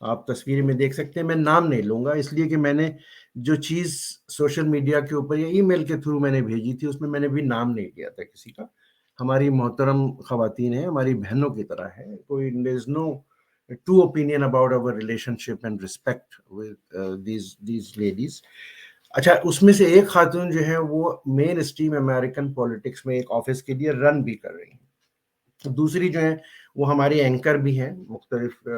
آپ تصویر میں دیکھ سکتے ہیں، میں نام نہیں لوں گا اس لیے کہ میں نے جو چیز سوشل میڈیا کے اوپر یا ای میل کے تھرو میں نے بھیجی تھی اس میں میں نے بھی نام نہیں لیا تھا کسی کا. ہماری محترم خواتین ہیں، ہماری بہنوں کی طرح ہے. کوئی there is no two opinion about our relationship and respect with these ladies. اچھا، اس میں سے ایک خاتون جو ہے وہ مین اسٹریم امریکن پولیٹکس میں ایک آفس کے لیے رن بھی کر رہی ہیں. دوسری جو ہیں وہ ہماری اینکر بھی ہیں، مختلف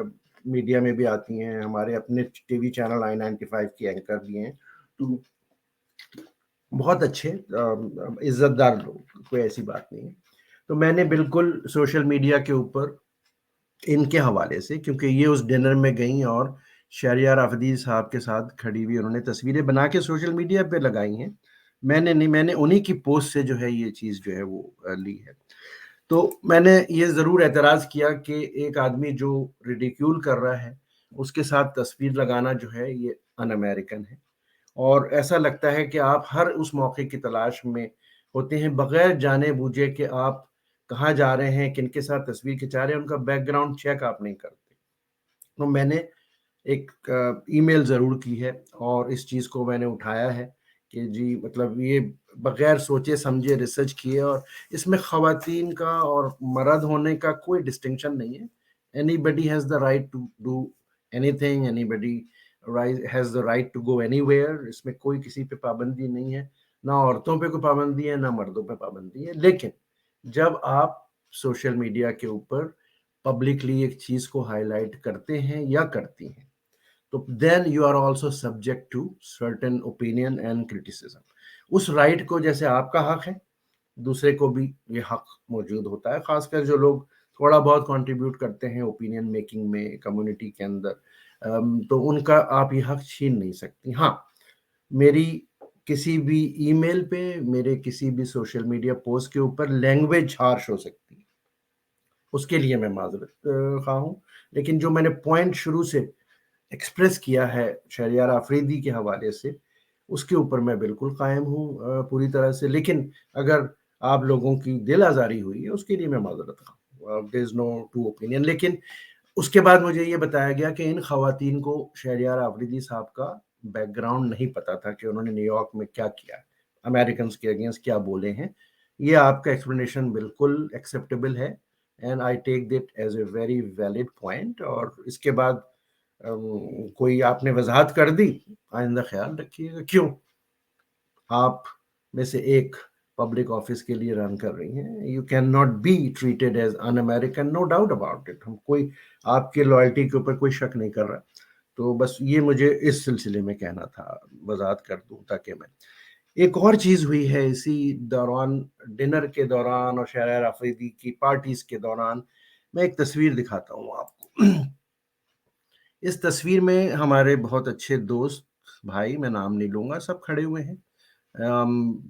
میڈیا میں بھی آتی ہیں، ہمارے اپنے ٹی وی چینل I-95 کی اینکر بھی ہیں. تو بہت اچھے عزت دار لوگ، کوئی ایسی بات نہیں ہے. تو میں نے بالکل سوشل میڈیا کے اوپر ان کے حوالے سے، کیونکہ یہ اس ڈنر میں گئیں اور شہریار آفریدی صاحب کے ساتھ کھڑی ہوئی انہوں نے تصویریں بنا کے سوشل میڈیا پہ لگائی ہیں. میں نے نہیں، میں نے انہی کی پوسٹ سے جو ہے یہ چیز جو ہے وہ لی ہے. تو میں نے یہ ضرور اعتراض کیا کہ ایک آدمی جو ریڈیکیول کر رہا ہے اس کے ساتھ تصویر لگانا جو ہے یہ ان امریکن ہے. اور ایسا لگتا ہے کہ آپ ہر اس موقع کی تلاش میں ہوتے ہیں بغیر جانے بوجھے کہ آپ کہاں جا رہے ہیں، کن کے ساتھ تصویر کھنچا رہے ہیں، ان کا بیک گراؤنڈ چیک آپ نہیں کرتے. تو میں نے ایک ای میل ضرور کی ہے اور اس چیز کو میں نے اٹھایا ہے کہ جی مطلب یہ بغیر سوچے سمجھے ریسرچ کیے، اور اس میں خواتین کا اور مرد ہونے کا کوئی ڈسٹنکشن نہیں ہے. Anybody has the right to do anything, anybody has the right to go anywhere. اس میں کوئی کسی پہ پابندی نہیں ہے، نہ عورتوں پہ کوئی پابندی ہے نہ مردوں پہ پابندی ہے. لیکن جب آپ سوشل میڈیا کے اوپر پبلکلی ایک چیز کو ہائی لائٹ کرتے ہیں یا کرتی ہیں تو then you are also subject to certain opinion and criticism. اس رائٹ کو جیسے آپ کا حق ہے، دوسرے کو بھی یہ حق موجود ہوتا ہے، خاص کر جو لوگ تھوڑا بہت کنٹریبیوٹ کرتے ہیں اوپینین میکنگ میں کمیونٹی کے اندر. تو ان کا آپ یہ حق چھین نہیں سکتی. ہاں، میری کسی بھی ای میل پہ، میرے کسی بھی سوشل میڈیا پوسٹ کے اوپر لینگویج ہارش ہو سکتی ہے، اس کے لیے میں معذرت خواہ ہوں. لیکن جو میں نے پوائنٹ شروع سے ایکسپریس کیا ہے شہریار آفریدی کے حوالے سے، اس کے اوپر میں بالکل قائم ہوں پوری طرح سے. لیکن اگر آپ لوگوں کی دل آزاری ہوئی ہے اس کے لیے میں معذرت خواہ ہوں. دیر از نو ٹو اوپینین. لیکن اس کے بعد مجھے یہ بتایا گیا کہ ان خواتین کو شہریار آفریدی صاحب کا بیک گراؤنڈ نہیں پتا تھا کہ انہوں نے نیو یارک میں کیا کیا، امریکنز کے اگینسٹ کیا بولے ہیں. یہ آپ کا ایکسپلینیشن بالکل ایکسیپٹیبل ہے and I take that as a very valid point. اور اس کے بعد کوئی آپ نے وضاحت کر دی، آئندہ خیال رکھیے گا. کیوں آپ میں سے ایک پبلک آفس کے لیے رن کر رہی ہیں، you can not be treated as an American, no doubt about it. ہم کوئی آپ کے لائلٹی کے اوپر کوئی شک نہیں کر رہا. تو بس یہ مجھے اس سلسلے میں کہنا تھا، وضاحت کر دوں تاکہ میں. ایک اور چیز ہوئی ہے اسی دوران، ڈنر کے دوران اور شہریار آفریدی کی پارٹیز کے دوران. میں ایک تصویر دکھاتا ہوں آپ کو. اس تصویر میں ہمارے بہت اچھے دوست بھائی، میں نام نہیں لوں گا، سب کھڑے ہوئے ہیں،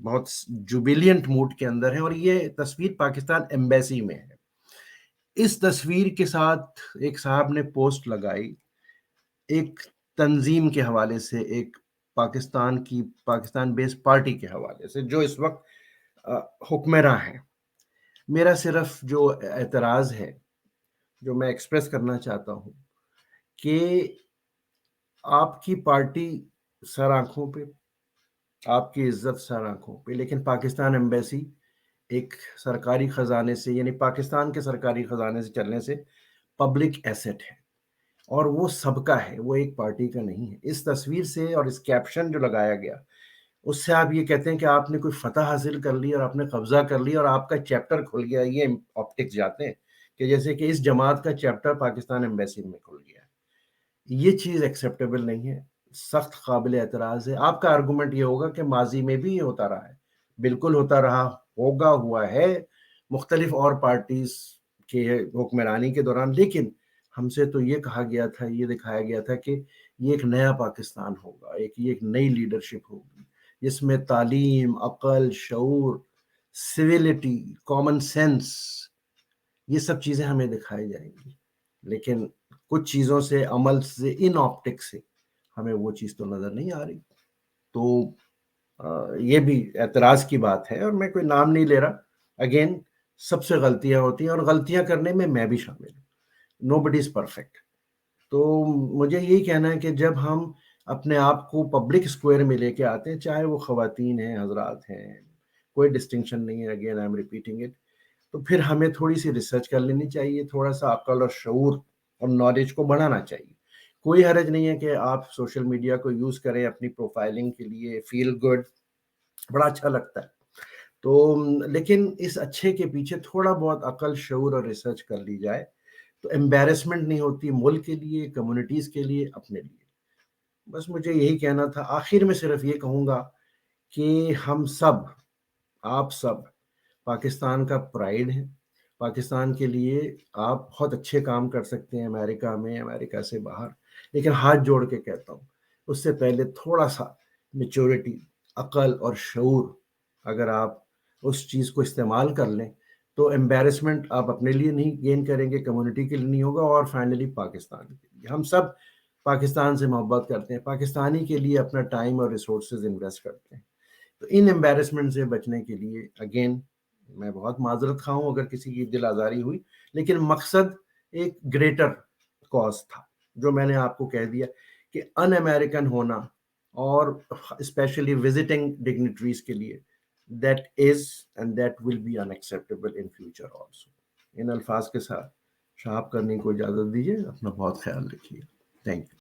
بہت جوبیلینٹ موڈ کے اندر ہیں. اور یہ تصویر پاکستان ایمبیسی میں ہے. اس تصویر کے ساتھ ایک صاحب نے پوسٹ لگائی ایک تنظیم کے حوالے سے، ایک پاکستان بیس پارٹی کے حوالے سے جو اس وقت حکمراں ہیں. میرا صرف جو اعتراض ہے، جو میں ایکسپریس کرنا چاہتا ہوں کہ آپ کی پارٹی سر آنکھوں پہ، آپ کی عزت سر آنکھوں پہ، لیکن پاکستان ایمبیسی ایک سرکاری خزانے سے، یعنی پاکستان کے سرکاری خزانے سے چلنے سے پبلک ایسٹ ہے اور وہ سب کا ہے، وہ ایک پارٹی کا نہیں ہے. اس تصویر سے اور اس کیپشن جو لگایا گیا اس سے آپ یہ کہتے ہیں کہ آپ نے کوئی فتح حاصل کر لی اور آپ نے قبضہ کر لی اور آپ کا چیپٹر کھل گیا. یہ آپٹکس جاتے ہیں کہ جیسے کہ اس جماعت کا چیپٹر پاکستان ایمبیسی میں کھل گیا. یہ چیز ایکسیپٹیبل نہیں ہے، سخت قابل اعتراض ہے. آپ کا آرگومنٹ یہ ہوگا کہ ماضی میں بھی یہ ہوتا رہا ہے، بالکل ہوتا رہا ہوگا، ہوا ہے مختلف اور پارٹیز کے حکمرانی کے دوران. لیکن ہم سے تو یہ کہا گیا تھا، یہ دکھایا گیا تھا کہ یہ ایک نیا پاکستان ہوگا، یہ ایک نئی لیڈرشپ ہوگی جس میں تعلیم، عقل، شعور، سویلٹی، کامن سینس، یہ سب چیزیں ہمیں دکھائی جائیں گی. لیکن کچھ چیزوں سے، عمل سے، ان آپٹک سے ہمیں وہ چیز تو نظر نہیں آ رہی. تو یہ بھی اعتراض کی بات ہے اور میں کوئی نام نہیں لے رہا. اگین، سب سے غلطیاں ہوتی ہیں اور غلطیاں کرنے میں بھی شامل ہوں. نو بڈی از پرفیکٹ. تو مجھے یہی کہنا ہے کہ جب ہم اپنے آپ کو پبلک اسکوائر میں لے کے آتے ہیں، چاہے وہ خواتین ہیں، حضرات ہیں، کوئی ڈسٹنکشن نہیں ہے، again I am repeating it, تو پھر ہمیں تھوڑی سی ریسرچ کر لینی چاہیے، تھوڑا سا عقل اور شعور اور نالج کو بڑھانا چاہیے۔ کوئی حرج نہیں ہے کہ آپ سوشل میڈیا کو یوز کریں اپنی پروفائلنگ کے لیے، فیل گڈ، بڑا اچھا لگتا ہے، تو لیکن اس اچھے کے پیچھے تھوڑا بہت عقل، شعور اور ریسرچ کر لی جائے تو امبیرسمنٹ نہیں ہوتی، ملک کے لیے، کمیونٹیز کے لیے، اپنے لیے۔ بس مجھے یہی کہنا تھا، آخر میں صرف یہ کہوں گا کہ ہم سب، آپ سب پاکستان کا پرائیڈ ہیں، پاکستان کے لیے آپ بہت اچھے کام کر سکتے ہیں امریکہ میں، امریکہ سے باہر، لیکن ہاتھ جوڑ کے کہتا ہوں، اس سے پہلے تھوڑا سا میچورٹی، عقل اور شعور اگر آپ اس چیز کو استعمال کر لیں تو امبیرسمنٹ آپ اپنے لیے نہیں گین کریں گے، کمیونٹی کے لیے نہیں ہوگا، اور فائنلی پاکستان کے لیے۔ ہم سب پاکستان سے محبت کرتے ہیں، پاکستانی کے لیے اپنا ٹائم اور ریسورسز انویسٹ کرتے ہیں، تو ان امبیرسمنٹ سے بچنے کے لیے اگین میں بہت معذرت خواہ ہوں اگر کسی کی دل آزاری ہوئی، لیکن مقصد ایک گریٹر کاز تھا جو میں نے آپ کو کہہ دیا کہ ان امریکن ہونا، اور اسپیشلی وزٹنگ ڈگنیٹریز کے لیے، that is and that will be unacceptable in future also. ان الفاظ کے ساتھ شاہب کرنے کو اجازت دیجیے، اپنا بہت خیال رکھیے، تھینک یو۔